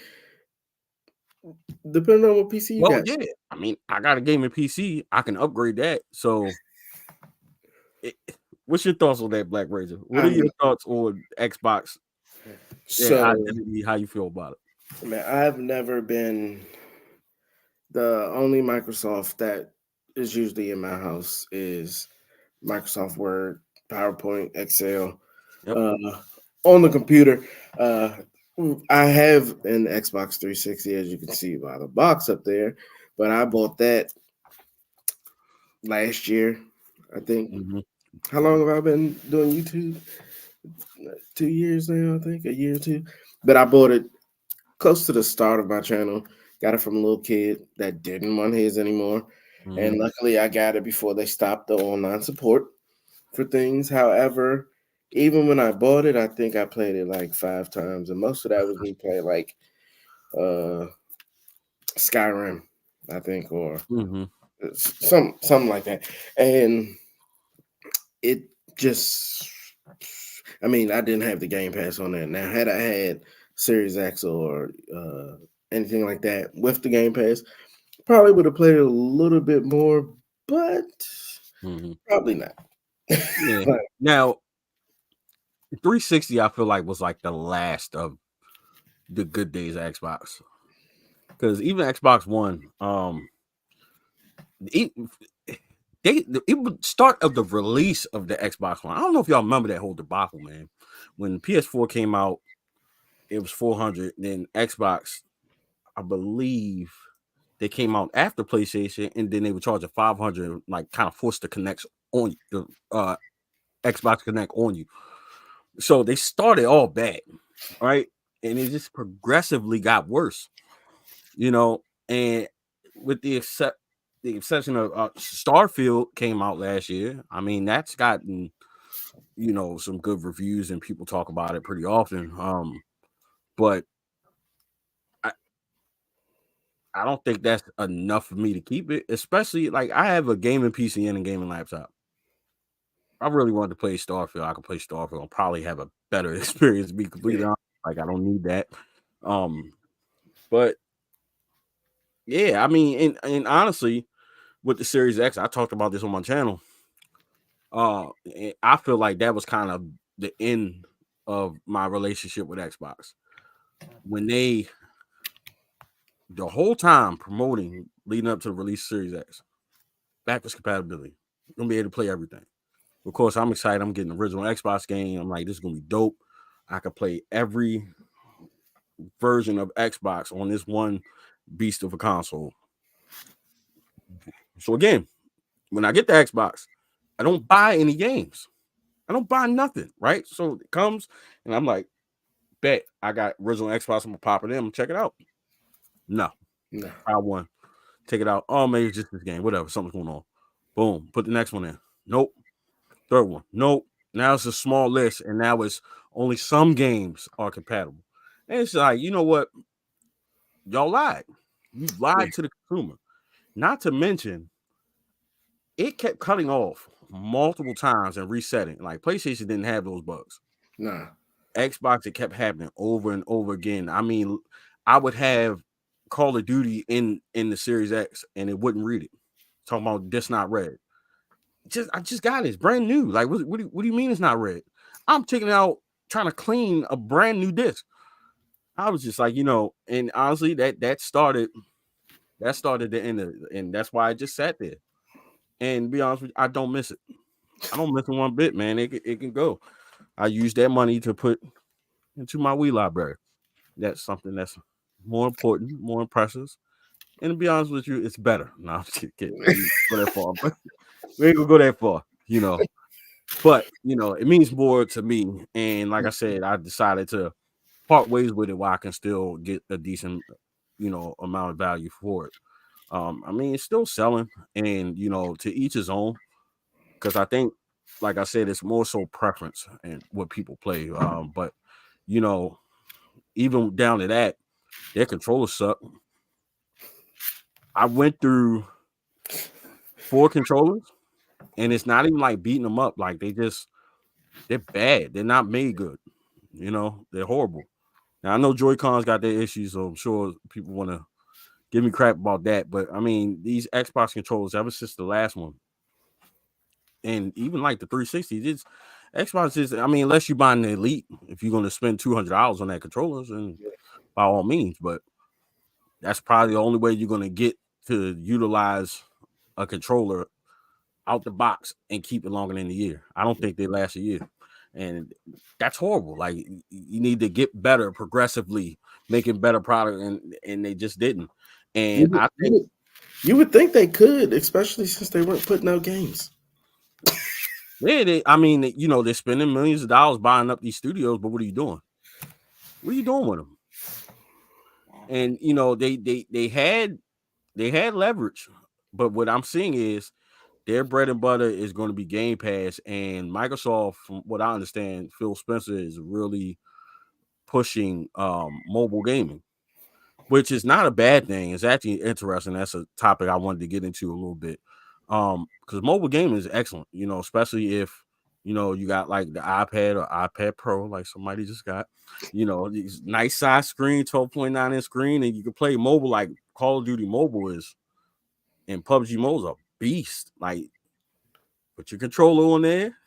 depending on what PC you well, got. yeah. I mean, I got a gaming PC. I can upgrade that. So it, what's your thoughts on that, Black Razor? What I are your mean, thoughts on Xbox so identity? How you feel about it? man, I've never been the only Microsoft that is usually in my house is Microsoft Word, PowerPoint, Excel, Yep. uh, on the computer. Uh, I have an Xbox 360, as you can see by the box up there, but I bought that last year. I think. Mm-hmm. How long have I been doing YouTube? 2 years now, I think, a year or two. But I bought it close to the start of my channel. Got it from a little kid that didn't want his anymore. Mm-hmm. And luckily, I got it before they stopped the online support for things. However, even when I bought it, I think I played it like 5 times. And most of that was me playing like uh, Skyrim, I think, or Mm-hmm. something like that. And it just, I mean, I didn't have the Game Pass on that. Now, had I had Series X or anything like that with the Game Pass, probably would have played it a little bit more, but Mm-hmm. probably not. Yeah. But, Now, 360, I feel like was like the last of the good days of Xbox, because even Xbox One, it, it would start of the release of the Xbox One. I don't know if y'all remember that whole debacle, man. When PS4 came out, it was 400. Then Xbox, I believe, they came out after PlayStation, and then they would charge a 500, like kind of forced the connects on the Xbox Connect on you. So they started all bad, right? And it just progressively got worse, and with the exception of Starfield came out last year. I mean, that's gotten some good reviews and people talk about it pretty often. But I, I don't think that's enough for me to keep it, especially like I have a gaming PC and a gaming laptop. I really wanted to play Starfield. I could play Starfield and probably have a better experience, to be completely yeah, honest. Like I don't need that. Um, but yeah, I mean, and honestly, with the Series X, I talked about this on my channel. I feel like that was kind of the end of my relationship with Xbox when they the whole time promoting leading up to the release of Series X, backwards compatibility. You're gonna be able to play everything. Of course, I'm excited. I'm getting the original Xbox game. I'm like, this is gonna be dope. I could play every version of Xbox on this one beast of a console. So again, when I get the Xbox, I don't buy any games. I don't buy nothing, right? So it comes and I'm like, bet I got original Xbox. I'm gonna pop it in. I'm gonna check it out. No, no. try one, take it out. Oh, maybe it's just this game. Whatever, something's going on. Boom, put the next one in. Nope. Third one. Nope. Now it's a small list, and now it's only some games are compatible. And it's like, you know what? Y'all lied. You Yeah. lied to the consumer. Not to mention, it kept cutting off multiple times and resetting. Like PlayStation didn't have those bugs. Nah. Xbox, it kept happening over and over again. I mean, I would have Call of Duty in the Series X, and it wouldn't read it. Talking about this not red. I just got it. It's brand new. Like, what do you mean it's not red? I'm taking it out trying to clean a brand new disc. I was just like, and honestly, that started the end of it, and that's why I just sat there. And to be honest with you, I don't miss it. I don't miss it one bit, man. It can go. I use that money to put into my Wii library. That's something that's more important, more impressive. And to be honest with you, it's better. No, I'm just kidding. We ain't go that far, but we ain't gonna go that far. But it means more to me. And like I said, I decided to part ways with it while I can still get a decent, amount of value for it. I mean, it's still selling, and to each his own. Because I think, like I said, it's more so preference and what people play. But you know, even down to that, their controllers suck. I went through 4 controllers, and it's not even like beating them up. Like they're bad. They're not made good. They're horrible. Now I know Joy Cons got their issues, so I'm sure people want to give me crap about that. But I mean, these Xbox controllers, ever since the last one, and even like the 360, it's Xbox is. I mean, unless you're buying the Elite, if you're going to spend $200 on that controllers, and by all means, but that's probably the only way you're going to get to utilize a controller out the box and keep it longer than a year. I don't think they last a year. And that's horrible. Like you need to get better progressively, making better product, and they just didn't. And You would, I you think, would, you would think they could, especially since they weren't putting out games. yeah, I mean, they're spending millions of dollars buying up these studios, but what are you doing? What are you doing with them? And they had leverage, but what I'm seeing is their bread and butter is going to be Game Pass, and Microsoft, from what I understand, Phil Spencer is really pushing mobile gaming, which is not a bad thing. It's actually interesting. That's a topic I wanted to get into a little bit. Because mobile gaming is excellent, especially if you got like the iPad or iPad Pro, like somebody just got, these nice size screen, 12.9-inch screen, and you can play mobile like Call of Duty Mobile is, and PUBG Mobile's a beast. Like, put your controller on there,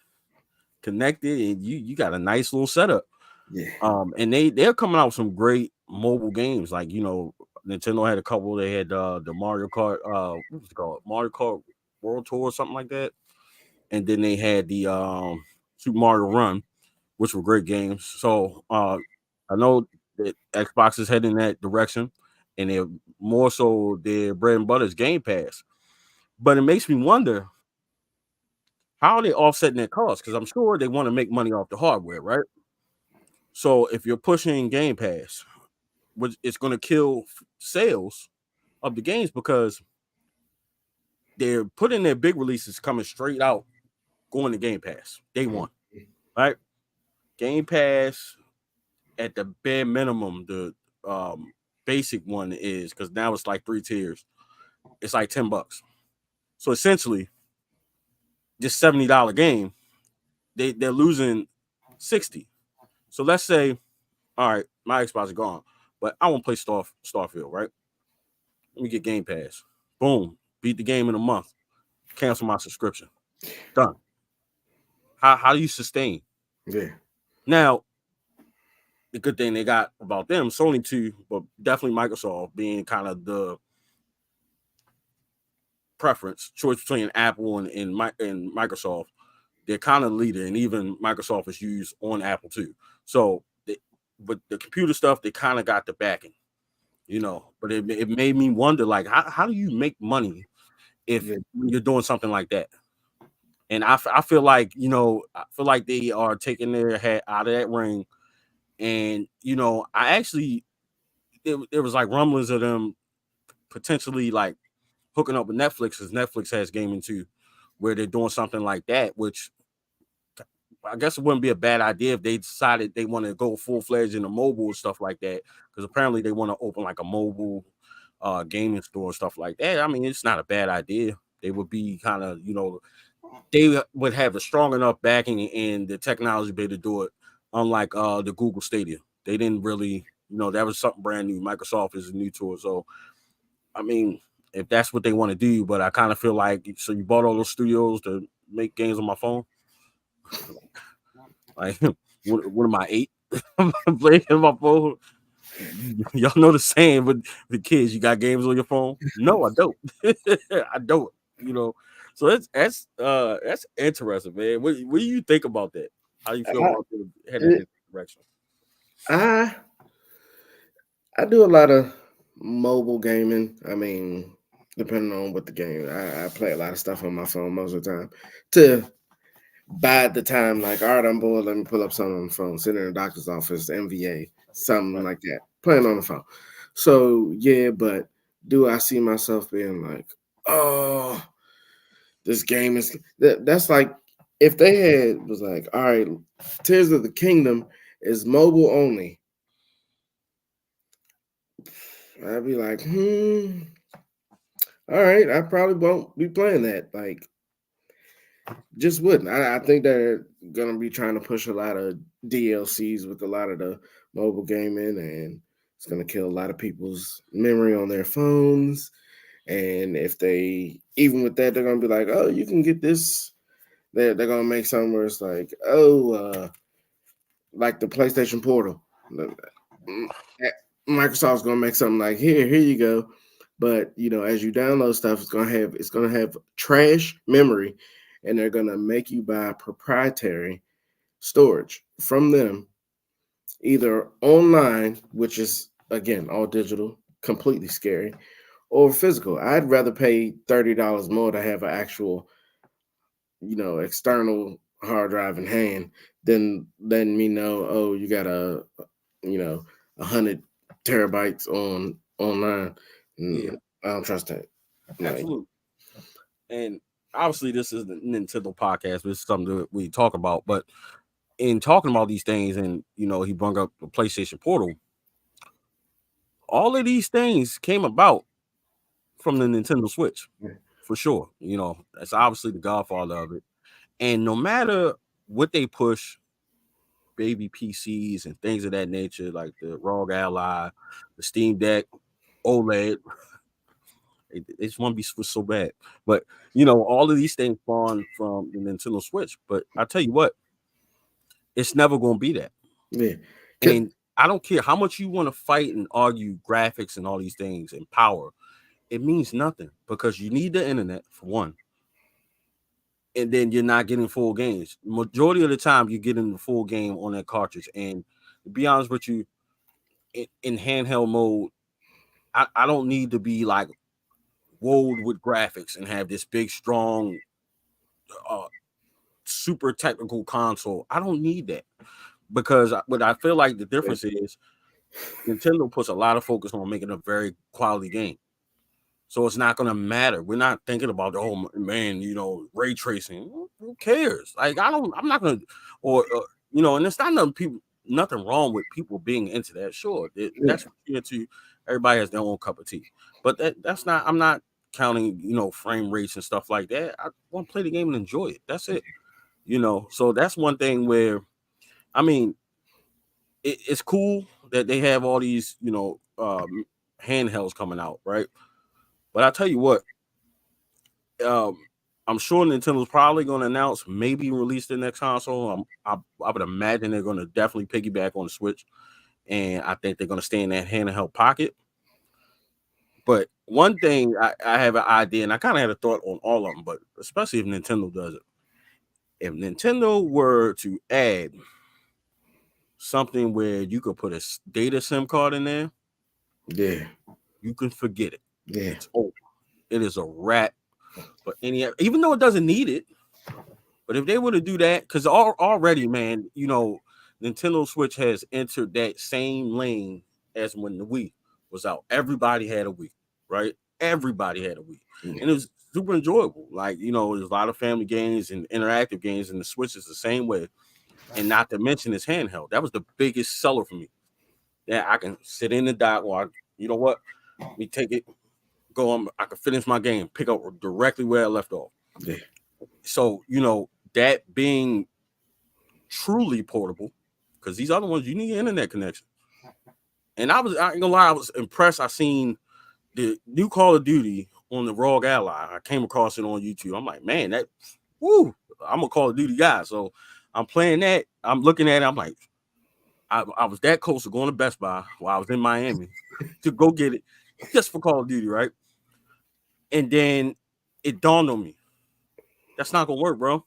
connected, and you got a nice little setup. Yeah. And they're coming out with some great mobile games. Like, Nintendo had a couple. They had the Mario Kart, what was it called? Mario Kart World Tour or something like that. And then they had the Super Mario Run, which were great games. So I know that Xbox is heading in that direction, and they're more so their bread and butter is Game Pass. But it makes me wonder, how are they offsetting their costs? Because I'm sure they want to make money off the hardware, right? So if you're pushing Game Pass, which it's going to kill sales of the games, because they're putting their big releases coming straight out, going to Game Pass day one, right? Game Pass at the bare minimum, the basic one is, because now it's like 3 tiers. It's like $10. So essentially, this $70 game, they're losing 60. So let's say, all right, my Xbox is gone, but I want to play Starfield, right? Let me get Game Pass. Boom, beat the game in a month. Cancel my subscription. Done. How do you sustain? Yeah. Now, the good thing they got about them, Sony too, but definitely Microsoft being kind of the preference choice between Apple and Microsoft. They're kind of the leader, and even Microsoft is used on Apple too. So, but the computer stuff, they kind of got the backing, But it made me wonder, like, how do you make money if Yeah. you're doing something like that? And I feel like, they are taking their head out of that ring. And, I actually, it was like rumblings of them potentially like hooking up with Netflix, because Netflix has gaming too, where they're doing something like that, which I guess it wouldn't be a bad idea if they decided they want to go full fledged into mobile and stuff like that. Because apparently they want to open like a mobile gaming store and stuff like that. I mean, it's not a bad idea. They would be kind of, they would have a strong enough backing and the technology to be able to do it. Unlike the Google Stadia, they didn't really, that was something brand new. Microsoft is new to it, so I mean, if that's what they want to do, but I kind of feel like so you bought all those studios to make games on my phone. Like, what am I 8? I'm playing on my phone. Y'all know the saying with the kids, you got games on your phone? No, I don't. I don't. So that's interesting, man. What do you think about that? How you feel I, about heading in this direction? I I do a lot of mobile gaming. I mean, depending on what the game, I play a lot of stuff on my phone most of the time. To bide the time, like, all right, I'm bored. Let me pull up something on the phone. Sit in the doctor's office, MVA, something Right. like that. Playing on the phone. So yeah, but do I see myself being like, oh, this game is that's like if they had was like, all right, Tears of the Kingdom is mobile only. I'd be like, all right, I probably won't be playing that. Like, just wouldn't. I think they're gonna be trying to push a lot of DLCs with a lot of the mobile gaming, and it's gonna kill a lot of people's memory on their phones. And if they even with that, they're gonna be like, oh, you can get this. They're gonna make something where it's like, oh, like the PlayStation Portal. Microsoft's gonna make something like here you go. But as you download stuff, it's gonna have trash memory, and they're gonna make you buy proprietary storage from them, either online, which is again all digital, completely scary, or physical. I'd rather pay $30 more to have an actual, external hard drive in hand than letting me know, oh, you got you know, 100 terabytes online. Yeah, I don't trust that. Like, absolutely. And obviously, this is the Nintendo podcast. This is something that we talk about. But in talking about these things, and he brought up the PlayStation Portal. All of these things came about from the Nintendo Switch, for sure. That's obviously the godfather of it. And no matter what they push, baby PCs and things of that nature, like the ROG Ally, the Steam Deck, OLED, they just want to be switched so bad. But all of these things spawn from the Nintendo Switch. But I tell you what, it's never going to be that. yeah, And I don't care how much you want to fight and argue graphics and all these things and power. It means nothing because you need the internet for one, and then you're not getting full games. Majority of the time, you're getting the full game on that cartridge. And to be honest with you, in handheld mode, I don't need to be like woed with graphics and have this big, strong, uh, super technical console. I don't need that because what I feel like the difference is Nintendo puts a lot of focus on making a very quality game. So it's not gonna matter. We're not thinking about the whole man, ray tracing. Who cares? Like I'm not gonna, or and there's not nothing wrong with people being into that. Sure, yeah, that's what you're into. Everybody has their own cup of tea, but that's not. I'm not counting, frame rates and stuff like that. I want to play the game and enjoy it. That's it. So that's one thing where, I mean, it's cool that they have all these, handhelds coming out, right? But I tell you what, um, I'm sure Nintendo's probably going to announce maybe release the next console. I would imagine they're going to definitely piggyback on the Switch, and I think they're going to stay in that handheld pocket. But one thing I have an idea, and I kind of had a thought on all of them, but especially if Nintendo does it. If Nintendo were to add something where you could put a data SIM card in there, yeah, you can forget it. yeah, It's over. It is a wrap. But even though it doesn't need it, but if they were to do that, because already, man, Nintendo Switch has entered that same lane as when the Wii was out. Everybody had a Wii, right? Everybody had a Wii. yeah. And it was super enjoyable. Like, there's a lot of family games and interactive games, and the Switch is the same way. and not to mention it's handheld. That was the biggest seller for me. That I can sit in the dock, or you know what, me take it, go on. I can finish my game, pick up directly where I left off. Yeah. So that being truly portable, because these other ones you need an internet connection. And I ain't gonna lie, I was impressed. I seen the new Call of Duty on the Rogue Ally. I came across it on YouTube. I'm like, man, that woo! I'm a Call of Duty guy, so I'm playing that. I'm looking at it. I'm like, I was that close to going to Best Buy while I was in Miami to go get it just for Call of Duty, right? And then it dawned on me, that's not gonna work, bro.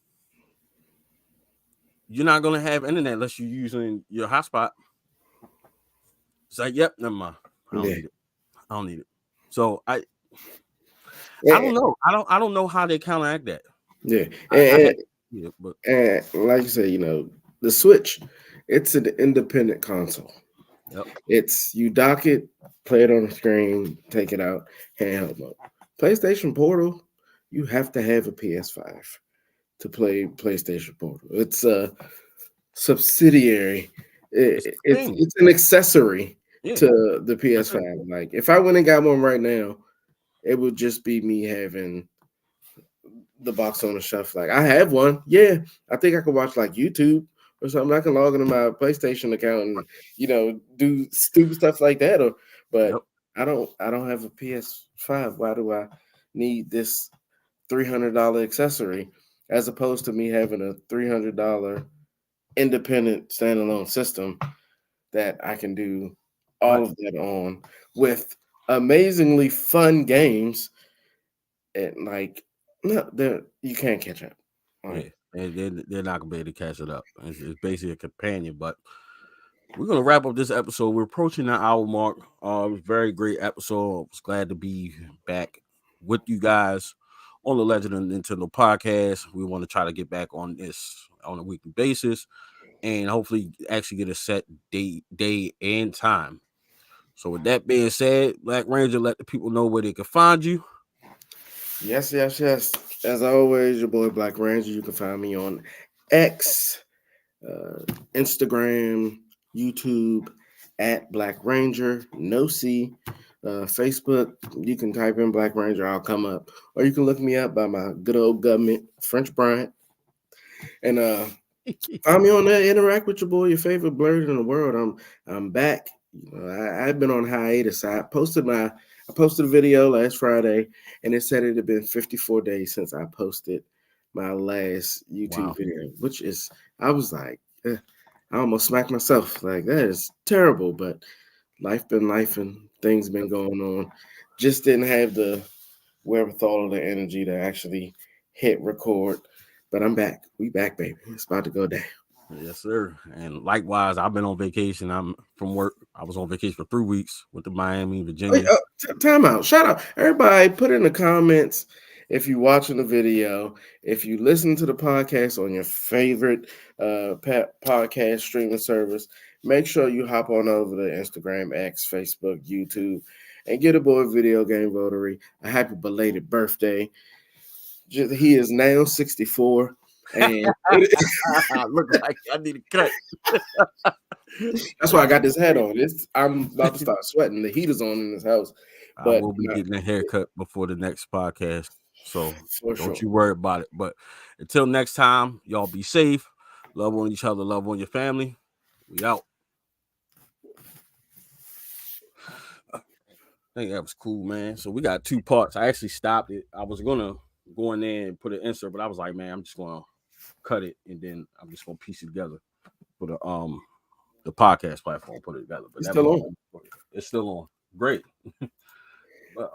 You're not gonna have internet unless you're using your hotspot. It's like, yep, never mind. I don't Yeah. need it. I don't need it. So I And, don't know. I don't know how they counteract that. yeah. I had but And like you say, the Switch, it's an independent console. yep. It's you dock it, play it on the screen, take it out, handheld mode. PlayStation Portal, you have to have a PS5 to play PlayStation Portal. It's a subsidiary. It's It, the it's thing. it's an accessory Yeah. to the PS5. Like if I went and got one right now, it would just be me having the box on the shelf. Like I have one. Yeah, I think I could watch like YouTube or something. I can log into my PlayStation account and do stupid stuff like that. But Yep. I don't have a PS5. Why do I need this $300 accessory as opposed to me having a $300 independent standalone system that I can do all Right. of that on with amazingly fun games and like no, you can't catch up. Yeah. Like, They're not gonna be able to catch it up. It's basically a companion, but we're gonna wrap up this episode. We're approaching the hour mark. It was a very great episode. I was glad to be back with you guys on the Legend of Nintendo podcast. We want to try to get back on this on a weekly basis and hopefully actually get a set day and time. So with that being said, Black Ranger, let the people know where they can find you. yes, yes, yes. As always, your boy Black Ranger. You can find me on X, Instagram, YouTube at Black Ranger, no C. Facebook, you can type in Black Ranger, I'll come up. Or you can look me up by my good old government, French Bryant. And find me on there, interact with your boy, your favorite blurred in the world. I'm back. I've been on hiatus. I posted a video last Friday, and it said it had been 54 days since I posted my last YouTube Wow. video, which is I was like, I almost smacked myself. Like that is terrible, but life been life and things been going on. Just didn't have the wherewithal or the energy to actually hit record. But I'm back. We back, baby. It's about to go down. Yes, sir. And likewise, I've been on vacation. I'm from work. I was on vacation for 3 weeks with the Miami, Wait, Virginia. time out. Shout out. Everybody put in the comments if you're watching the video, if you listen to the podcast on your favorite podcast streaming service, make sure you hop on over to Instagram, X, Facebook, YouTube, and get a boy Video Game Votary a happy belated birthday. He is now 64. And Look like I need a cut. that's why I got this hat on. I'm about to start sweating. The heat is on in this house. I But will be getting a haircut before the next podcast. So for don't sure. you worry about it. But until next time, y'all be safe. Love on each other. Love on your family. We out. I think that was cool, man. So we got 2 parts. I actually stopped it. I was gonna go in there and put an insert, but I was like, man, I'm just gonna cut it and then I'm just gonna piece it together for the podcast platform, put it together. But It's that still was on. it's still on. Great. But